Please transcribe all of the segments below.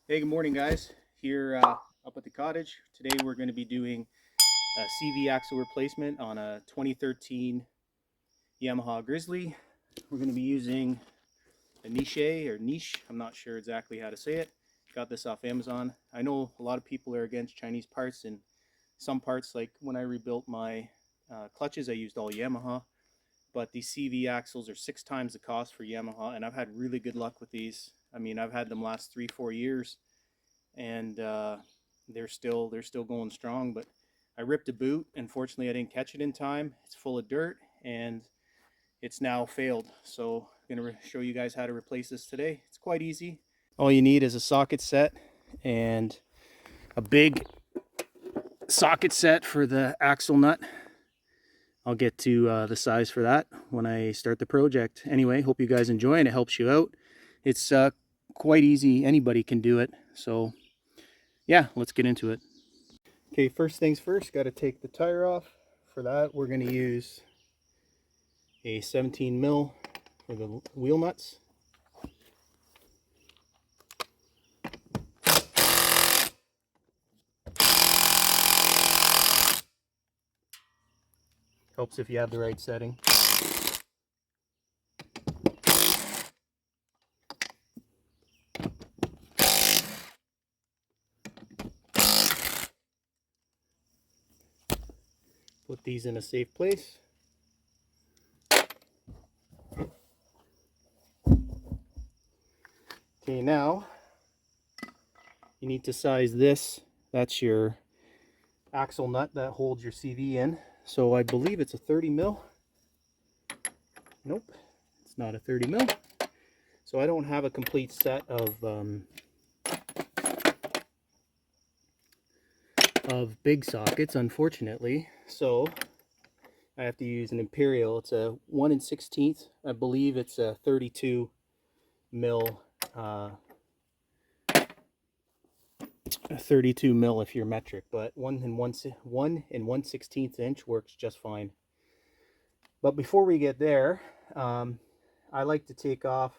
Hey, good morning, guys. Here up at the cottage. Today we're going to be doing a CV axle replacement on a 2013 Yamaha Grizzly. We're going to be using a niche. I'm not sure exactly how to say it. Got this off Amazon. I know a lot of people are against Chinese parts, and some parts, like when I rebuilt my clutches, I used all Yamaha. But these CV axles are 6 times the cost for Yamaha, and I've had really good luck with these. I mean, I've had them last 3-4 years, and they're still going strong. But I ripped a boot. Unfortunately, I didn't catch it in time. It's full of dirt, and it's now failed. So I'm going to show you guys how to replace this today. It's quite easy. All you need is a socket set and a big socket set for the axle nut. I'll get to the size for that when I start the project. Anyway, hope you guys enjoy and it helps you out. It's quite easy. Anybody can do it. So yeah, let's get into it. Okay, first things first, got to take the tire off. For that, we're going to use a 17 mil for the wheel nuts. Helps if you have the right setting. Put these in a safe place. Okay, now you need to size this. That's your axle nut that holds your CV in. So I believe it's a 30 mil. Nope, it's not a 30 mil. So I don't have a complete set of big sockets, unfortunately. So I have to use an Imperial. It's a 1/16. I believe it's a 32 mil. 32 mil if you're metric, but 1 1/16 inch works just fine. But before we get there, I like to take off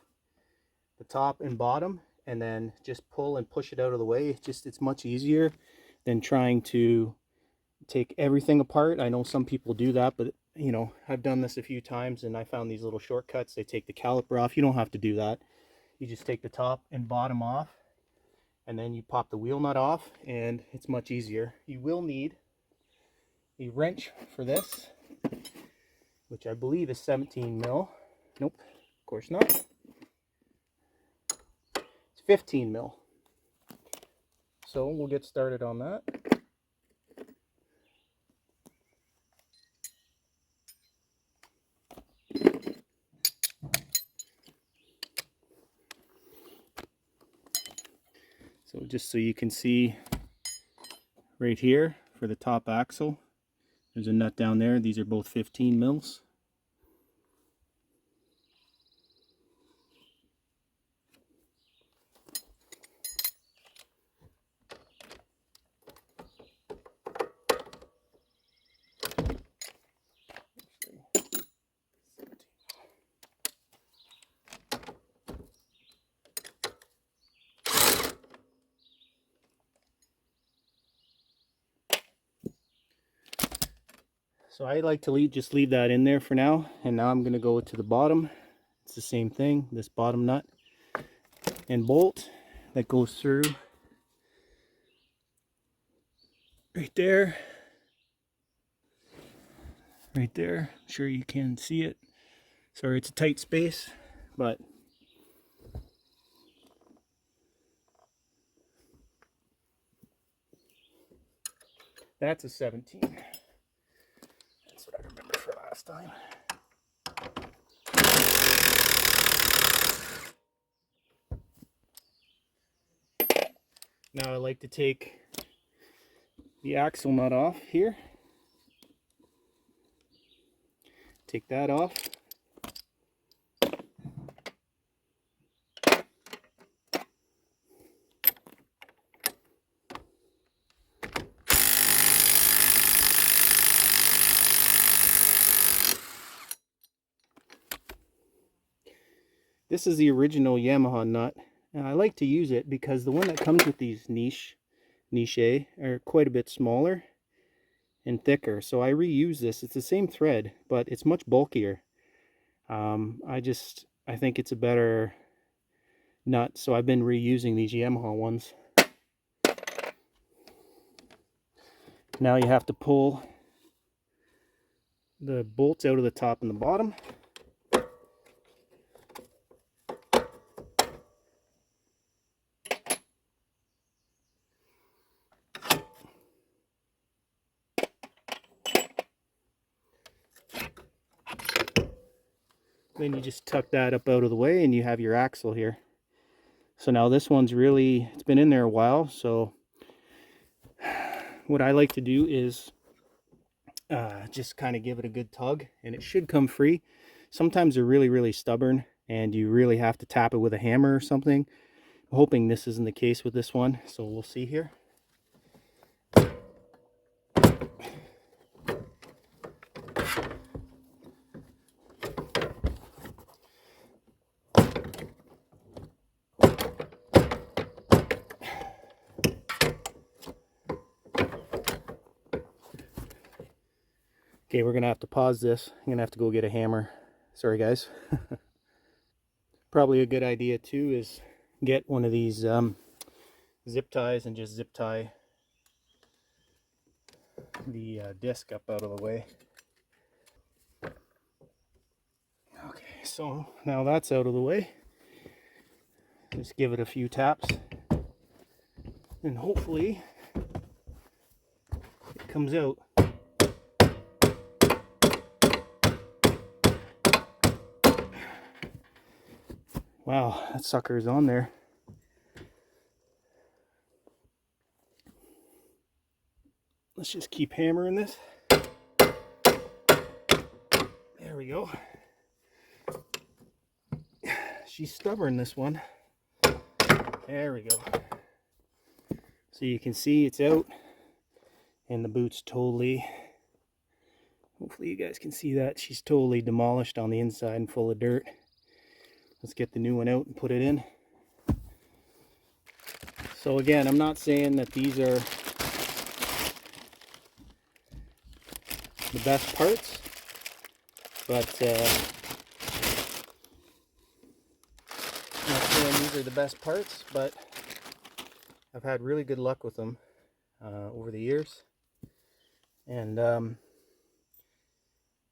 the top and bottom and then just pull and push it out of the way. It's much easier than trying to take everything apart. I know some people do that, but you know, I've done this a few times and I found these little shortcuts. They take the caliper off. You don't have to do that. You just take the top and bottom off, and then you pop the wheel nut off, and it's much easier. You will need a wrench for this, which I believe is 17 mil. Nope, of course not. It's 15 mil. So we'll get started on that. So just so you can see right here for the top axle, there's a nut down there. These are both 15 mils. So I like to just leave that in there for now. And now I'm going to go to the bottom. It's the same thing, this bottom nut and bolt that goes through right there. Right there. I'm sure you can see it. Sorry, it's a tight space, but that's a 17. That's what I remember for last time. Now I like to take the axle nut off here. Take that off. This is the original Yamaha nut, And I like to use it because the one that comes with these niche are quite a bit smaller and thicker. So I reuse this. It's the same thread, but it's much bulkier. I think it's a better nut, so I've been reusing these Yamaha ones. Now you have to pull the bolts out of the top and the bottom. Then you just tuck that up out of the way and you have your axle here. So now this one's really, it's been in there a while, so what I like to do is just kind of give it a good tug and it should come free. Sometimes they're really stubborn and you really have to tap it with a hammer or something. I'm hoping this isn't the case with this one, so we'll see here. Okay, we're gonna have to pause this. I'm gonna have to go get a hammer. Sorry guys. Probably a good idea too is get one of these zip ties and just zip tie the disc up out of the way. Okay, so now that's out of the way. Just give it a few taps and hopefully it comes out. Wow, that sucker is on there. Let's just keep hammering this. There we go. She's stubborn, this one. There we go. So you can see it's out and the boot's totally, hopefully you guys can see that, she's totally demolished on the inside and full of dirt. Let's get the new one out and put it in. So again, I'm not saying that these are the best parts, but I'm not saying these are the best parts, but I've had really good luck with them over the years, and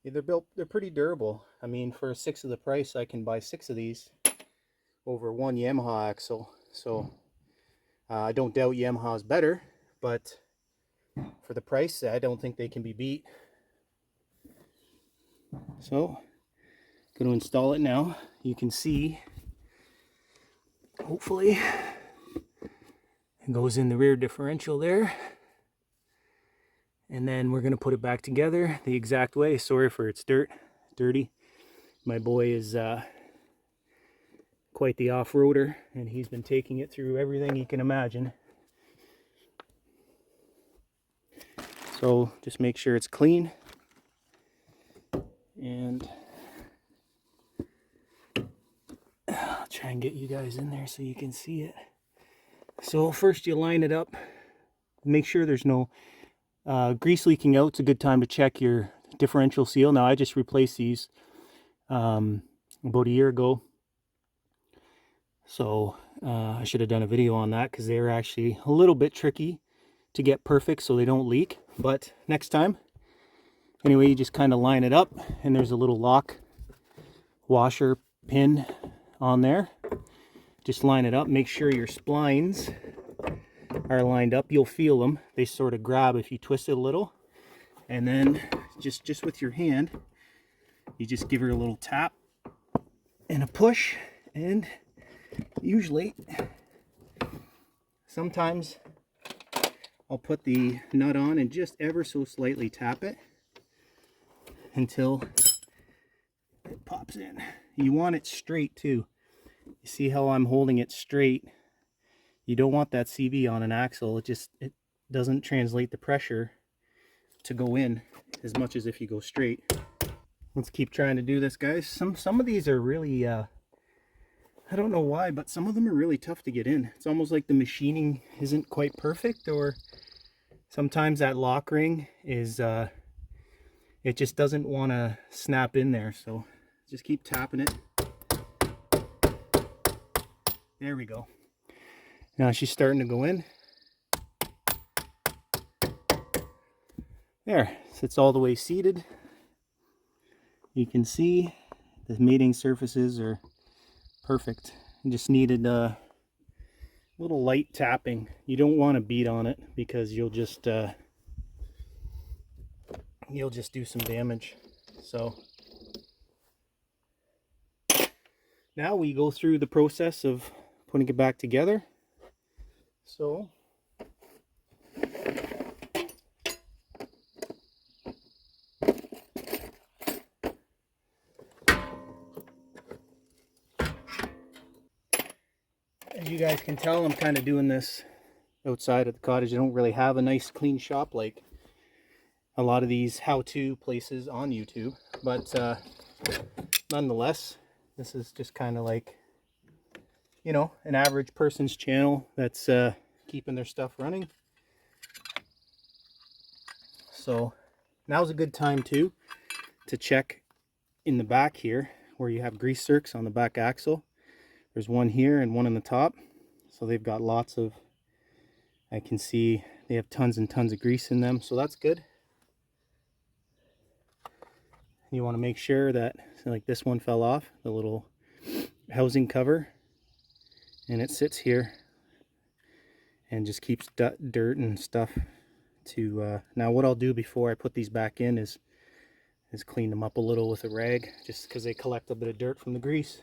they're pretty durable. I mean, for a sixth of the price, I can buy 6 of these over one Yamaha axle. So I don't doubt Yamaha's better, but for the price, I don't think they can be beat. So I'm going to install it now. You can see, hopefully, it goes in the rear differential there. And then we're going to put it back together the exact way. Sorry for its dirty. My boy is quite the off-roader, and he's been taking it through everything he can imagine. So just make sure it's clean. And I'll try and get you guys in there so you can see it. So first you line it up. Make sure there's no grease leaking out. It's a good time to check your differential seal. Now I just replaced these about a year ago, so I should have done a video on that because they're actually a little bit tricky to get perfect so they don't leak, but next time. Anyway, you just kind of line it up and there's a little lock washer pin on there. Just line it up, make sure your splines are lined up. You'll feel them, they sort of grab if you twist it a little, and then just with your hand you just give her a little tap and a push, and usually sometimes I'll put the nut on and just ever so slightly tap it until it pops in. You want it straight too. You see how I'm holding it straight? You don't want that CV on an axle. It doesn't translate the pressure to go in as much as if you go straight. Let's keep trying to do this, guys. Some of these are really I don't know why, but some of them are really tough to get in. It's almost like the machining isn't quite perfect, or sometimes that lock ring is it just doesn't want to snap in there. So just keep tapping it. There we go. Now she's starting to go in. There, sits all the way seated. You can see the mating surfaces are perfect. You just needed a little light tapping. You don't want to beat on it because you'll just do some damage. So now we go through the process of putting it back together. So as you guys can tell, I'm kind of doing this outside of the cottage. I don't really have a nice clean shop like a lot of these how-to places on YouTube, but nonetheless, this is just kind of like, you know, an average person's channel that's keeping their stuff running. So now's a good time too to check in the back here where you have grease zerks on the back axle. There's one here and one on the top, so they've got lots of, I can see they have tons and tons of grease in them, so that's good. You want to make sure that, like, this one fell off, the little housing cover, and it sits here and just keeps dirt and stuff to now what I'll do before I put these back in is clean them up a little with a rag, just because they collect a bit of dirt from the grease.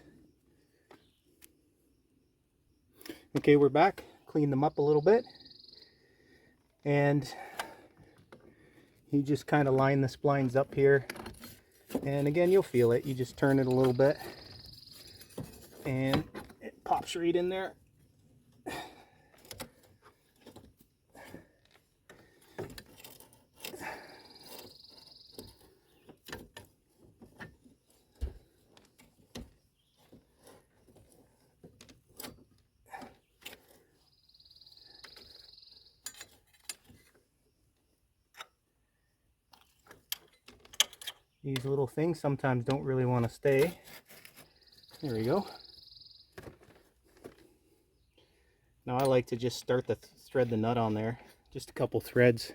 Okay, we're back. Clean them up a little bit, and you just kind of line the splines up here, and again, you'll feel it. You just turn it a little bit and it pops right in there. These little things sometimes don't really want to stay. There we go. Now I like to just start to thread the nut on there. Just a couple threads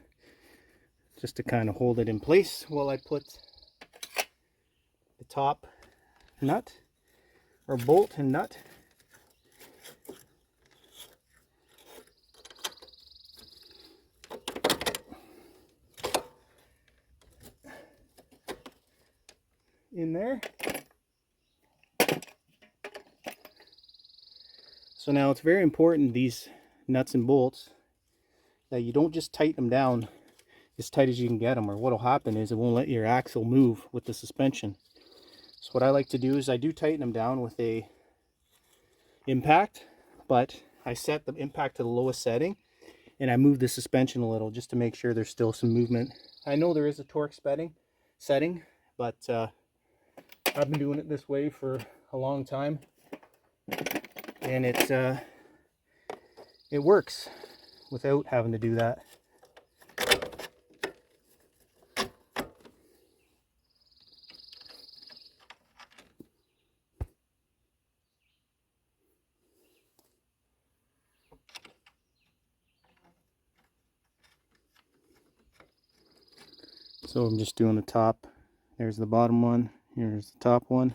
just to kind of hold it in place while I put the top nut or bolt and nut. In there. So now it's very important, these nuts and bolts, that you don't just tighten them down as tight as you can get them, or what will happen is it won't let your axle move with the suspension. So what I like to do is I do tighten them down with a impact, but I set the impact to the lowest setting and I move the suspension a little just to make sure there's still some movement. I know there is a torque setting, but I've been doing it this way for a long time, and it works without having to do that. So I'm just doing the top. There's the bottom one. Here's the top one.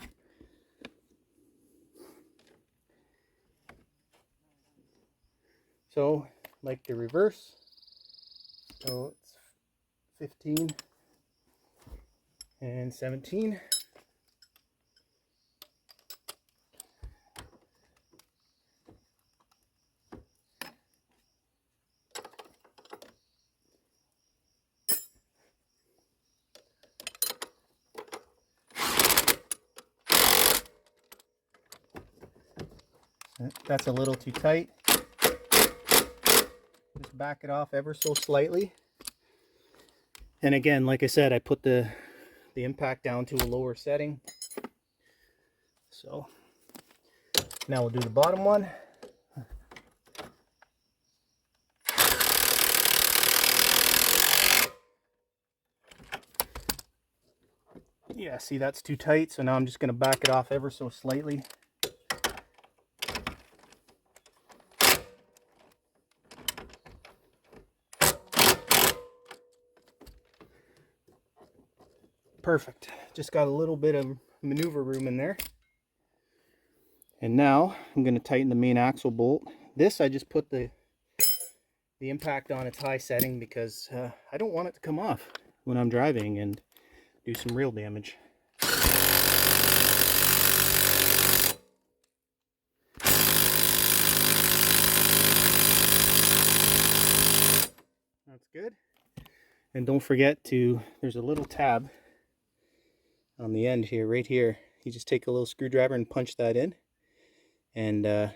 So, like the reverse. So it's 15 and 17. That's a little too tight. Just back it off ever so slightly. And again, like I said, I put the impact down to a lower setting. So Now we'll do the bottom one. Yeah, see, that's too tight, so now I'm just going to back it off ever so slightly. Perfect. Just got a little bit of maneuver room in there. And now I'm going to tighten the main axle bolt. This, I just put the impact on its high setting because I don't want it to come off when I'm driving and do some real damage. That's good. And don't forget to, there's a little tab on the end here, right here. You just take a little screwdriver and punch that in, and it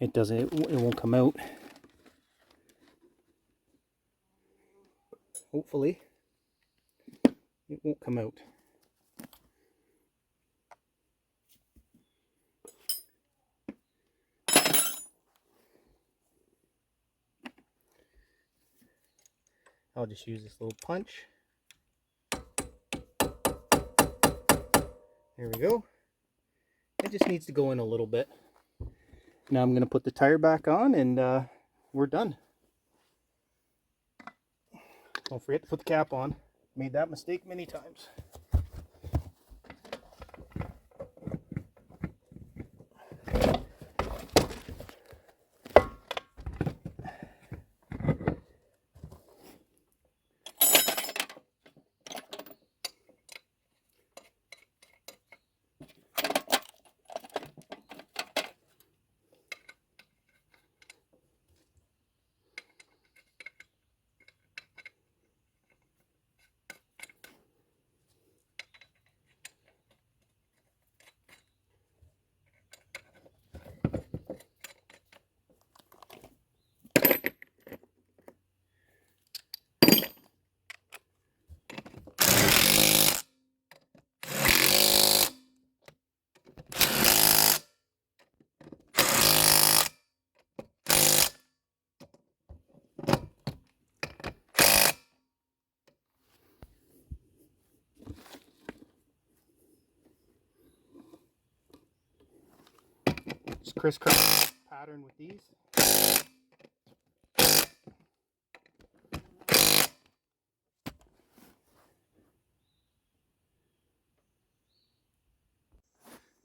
won't come out. Hopefully it won't come out. I'll just use this little punch. There we go. It just needs to go in a little bit. Now I'm going to put the tire back on, and we're done. Don't forget to put the cap on. Made that mistake many times. Just crisscross pattern with these.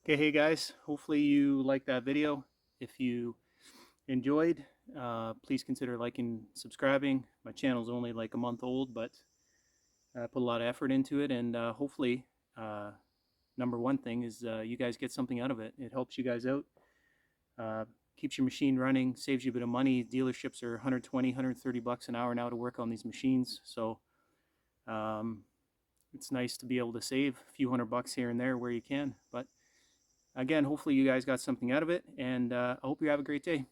Okay, hey guys, hopefully you liked that video. If you enjoyed, please consider liking, subscribing. My channel's only like a month old, but I put a lot of effort into it, and hopefully number one thing is you guys get something out of it. It helps you guys out, keeps your machine running, saves you a bit of money. Dealerships are 120, 130 bucks an hour now to work on these machines, so it's nice to be able to save a few $100 here and there where you can. But again, hopefully you guys got something out of it, and I hope you have a great day.